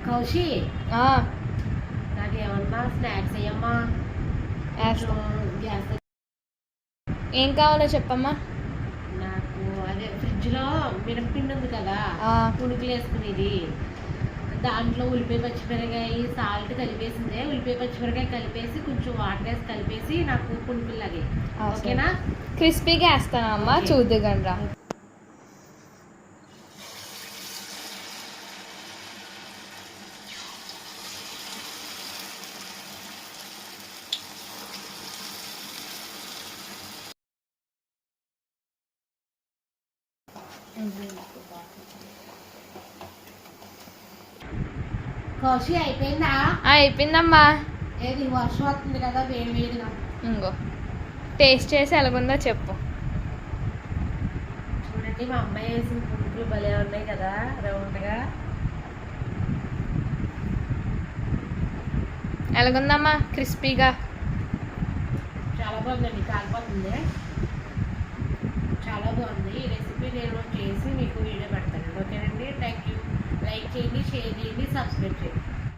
కౌశి నాకేమన్నా snacks అయ్యమ్మా. Gas ఏం కావాలో చెప్పమ్మా. నాకు అదే ఫ్రిడ్జ్ లో మినప్పిండి ఉంది కదా, పుణుకులు వేసుకునేది. దాంట్లో ఉల్లిపాయ పచ్చిమిరకాయ సాల్ట్ కలిపేసిందే. ఉల్లిపాయ పచ్చిమిరకాయ కలిపేసి కొంచెం వాటర్ వేసి కలిపేసి నాకు పుణుకుల్లాగే. ఓకేనా? క్రిస్పీగా వేస్తాను అమ్మా, చూద్దుగండి రా. కౌశి అయిపోయిందా? అయిపోయిందమ్మా. ఏది వర్షం వస్తుంది కదా, వేడి వేడిగా. ఇంకో టేస్ట్ చేసి ఎలాగుందో చెప్పు. చూడండి మా అమ్మాయి వేసిన పువ్వులు భలే ఉన్నాయి కదా, రౌండ్గా. ఎలాగుందమ్మా? క్రిస్పీగా చాలా బాగుందండి. కాలిపోతుంది. చాలా బాగుంది. ఈ రెసిపీ నేను చేసి మీకు వీడియో పెడతాను.